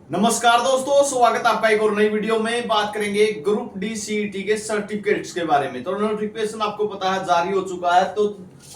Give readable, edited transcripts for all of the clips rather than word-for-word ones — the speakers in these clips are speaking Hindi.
नमस्कार दोस्तों, स्वागत है आपका एक और नई वीडियो में। बात करेंगे ग्रुप डी सीईटी के सर्टिफिकेट्स के बारे में। तो नोटिफिकेशन आपको पता है जारी हो चुका है। तो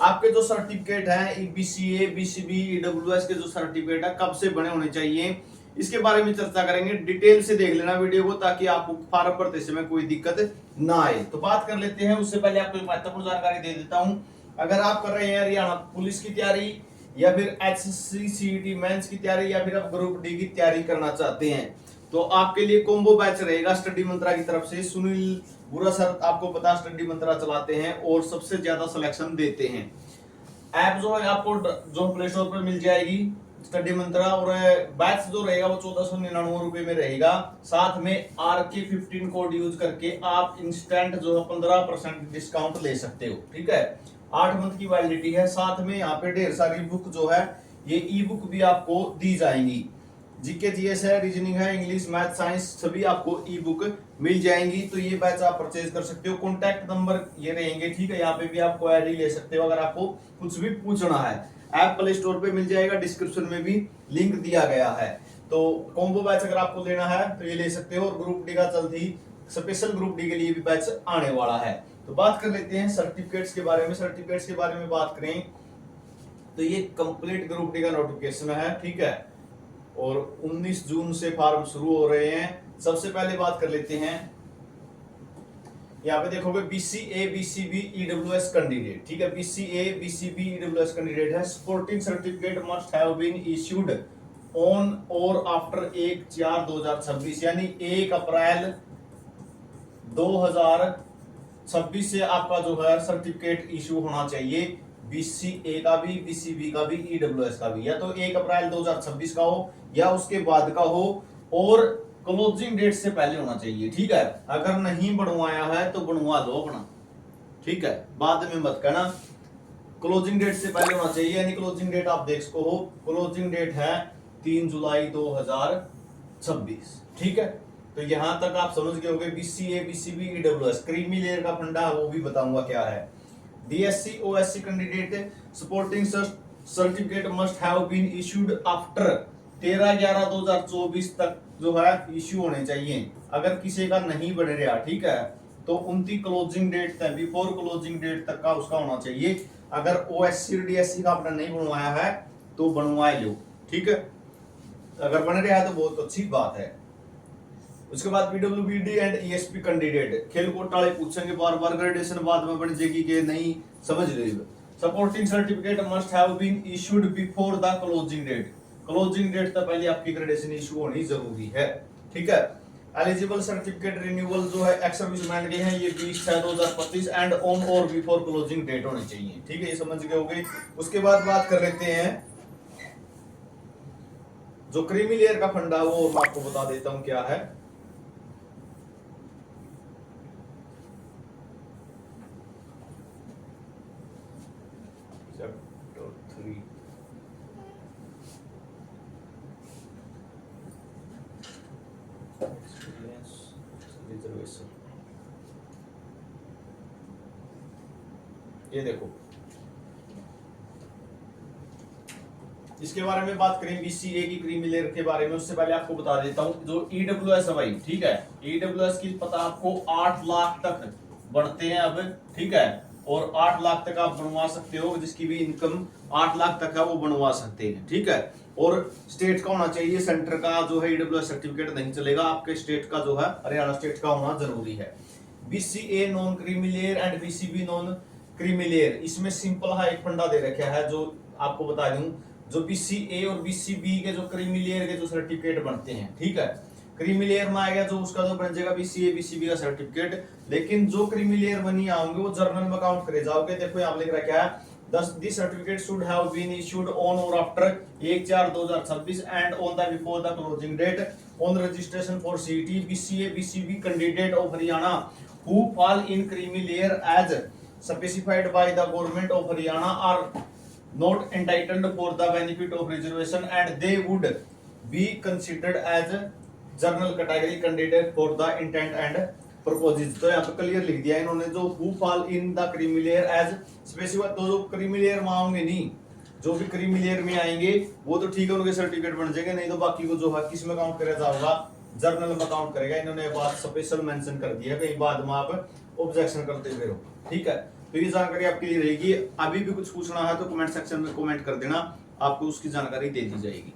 आपके जो सर्टिफिकेट हैं बीसीए, बीसीबी, ईडब्ल्यूएस के जो सर्टिफिकेट है कब से बने होने चाहिए, इसके बारे में चर्चा करेंगे। डिटेल से देख लेना वीडियो को ताकि आपको फॉर्म भरते समय कोई दिक्कत ना आए। तो बात कर लेते हैं। उससे पहले आपको महत्वपूर्ण जानकारी दे देता हूं। अगर आप कर रहे हैं हरियाणा पुलिस की तैयारी या फिर एचएससी सीईटी मेंस की तैयारी या फिर आप ग्रुप डी की तैयारी करना चाहते हैं तो आपके लिए कॉम्बो बैच रहेगा स्टडी मंत्रा की तरफ से। सुनील बुरा सर आपको पता स्टडी मंत्रा चलाते हैं और सबसे ज्यादा सिलेक्शन देते हैं। ऐप जो है आपको जो प्ले स्टोर पर मिल जाएगी स्टडी मंत्रा, और बैच जो रहेगा वो 1499 रुपए में रहेगा। साथ में RK15 कोड यूज करके आप इंस्टेंट जो है 15% डिस्काउंट ले सकते हो। ठीक है, 8 मंथ की वैलिडिटी है। साथ में यहाँ पे ढेर सारी बुक जो है ये ई बुक भी आपको दी जाएंगी। जीके जीएस है, रीजनिंग है, इंग्लिश, मैथ, साइंस सभी आपको ई बुक मिल जाएंगी। तो ये बैच आप परचेज कर सकते हो। कॉन्टैक्ट नंबर ये रहेंगे। ठीक है, यहाँ पे भी आप क्वेरी ले सकते हो अगर आपको कुछ भी पूछना है। ऐप प्ले स्टोर पे मिल जाएगा, डिस्क्रिप्शन में भी लिंक दिया गया है। तो कॉम्बो बैच अगर आपको लेना है तो ये ले सकते हो। और ग्रुप डी का जल्द ही स्पेशल ग्रुप डी के लिए भी बैच आने वाला है। तो बात कर लेते हैं सर्टिफिकेट्स के बारे में। सर्टिफिकेट्स के बारे में बात करें तो ये कंप्लीट ग्रुप डी का नोटिफिकेशन है। ठीक है, और 19 जून से फॉर्म शुरू हो रहे हैं। सबसे पहले बात कर लेते हैं, यहाँ पे देखोगे बीसीए, बीसीबी, ईडब्ल्यूएस कैंडिडेट। ठीक है, बीसीए, बीसीबी, ईडब्ल्यूएस कैंडिडेट है। Supporting certificate must have been issued on और आफ्टर 1/4/2026, यानी 1 अप्रैल 2026 से आपका जो है सर्टिफिकेट इश्यू होना चाहिए। बीसीए का भी, बीसीबी का भी, ईडब्ल्यूएस का भी। या तो 1 अप्रैल 2026 का हो या उसके बाद का हो, और क्लोजिंग डेट से पहले होना चाहिए। ठीक है, अगर नहीं बनवाया है तो बनवा दो अपना। ठीक है, बाद में मत कहना। क्लोजिंग डेट से पहले होना चाहिए, यानी क्लोजिंग डेट आप देख सको हो। क्लोजिंग डेट है 3 जुलाई 2026। ठीक है, तो यहां तक आप समझ गए होंगे। BCA, BCB, EWS, creamy layer का फंडा वो भी बताऊंगा क्या है। DSC, OSC candidate supporting certificate must have been issued after 13/11/2024 तक जो है इश्यू होने चाहिए। अगर किसी का नहीं बन रहा, ठीक है, तो उनकी क्लोजिंग डेट तक, बिफोर क्लोजिंग डेट तक का उसका होना चाहिए। अगर ओएससी डीएससी का आपने नहीं बनवाया है तो बनवा लो। ठीक है, अगर बन रहा है तो बहुत अच्छी बात है। उसके बाद पीडब्ल्यूबीडी एंड ईएसपी कैंडिडेट, खेल कोटा वाले पूछेंगे बार बार, ग्रेडेशन बाद में बन जाएगी कि नहीं, समझ रहे हो। Supporting certificate must have been issued before the closing date. Closing date तक पहले आपकी ग्रेडेशन इशू होनी जरूरी है। ठीक है, एलिजिबल सर्टिफिकेट रिन्यूअल जो है एक्स सर्विसमैन के हैं, ये 20/6/2025 एंड ऑन और बिफोर क्लोजिंग डेट होनी चाहिए। ठीक है, ये समझ गए होंगे। उसके बाद बात कर लेते हैं जो क्रीमी लेयर का फंडा, वो मैं आपको बता देता हूं क्या है। चैप्टर 3 रिजर्वेशन, ये देखो इसके बारे में बात करें बीसीए की क्रीमी लेयर के बारे में। उससे पहले आपको बता देता हूं जो ईडब्ल्यूएस है भाई। ठीक है, ईडब्ल्यूएस की पता आपको 8 लाख तक बढ़ते हैं अब। ठीक है, और 8 लाख तक आप बनवा सकते हो, जिसकी भी इनकम 8 लाख तक है वो बनवा सकते हैं। ठीक है, और स्टेट का होना चाहिए, सेंटर का जो है ईडब्ल्यूएस सर्टिफिकेट नहीं चलेगा। आपके स्टेट का जो है हरियाणा स्टेट का होना जरूरी है। BCA non creamy layer and BCB non creamy layer, इसमें सिंपल है एक फंडा दे रखा है जो आपको बता दूं। जो बीसीए और बीसीबी के जो क्रीमी लेयर के जो सर्टिफिकेट बनते हैं, ठीक है, क्रीमी लेयर में आएगा जो उसका जो बन जाएगा बीसीए बीसीबी का सर्टिफिकेट। लेकिन जो क्रीमी लेयर में नहीं आएंगे वो जर्नल में काउंट करे जाओगे। देखो यहाँ लिख रखा है this certificate should have been issued on और after 1/4/2026 and on the before the closing date on registration for CET BCA BCB candidate of Haryana who fall in creamy layer as specified by the government of Haryana are not entitled for the benefit of reservation and they would be considered as general category candidate for the intent and purposes। तो यहाँ पे क्लियर लिख दिया इन्होंने, जो who fall in the creamy layer as specified, तो जो creamy layer में आओगे नहीं जो भी क्रीमी लेयर में आएंगे वो तो ठीक है, उनके सर्टिफिकेट बन जाएंगे, नहीं तो बाकी को जो है किस में काउंट करा जाएगा, जर्नल में काउंट करेगा। इन्होंने ये बात स्पेशल मेंशन कर दिया, कहीं बाद में आप ऑब्जेक्शन करते हुए हो। ठीक है, तो ये जानकारी आपके लिए रहेगी। अभी भी कुछ पूछना है तो कमेंट सेक्शन में कमेंट कर देना, आपको उसकी जानकारी दे दी जाएगी।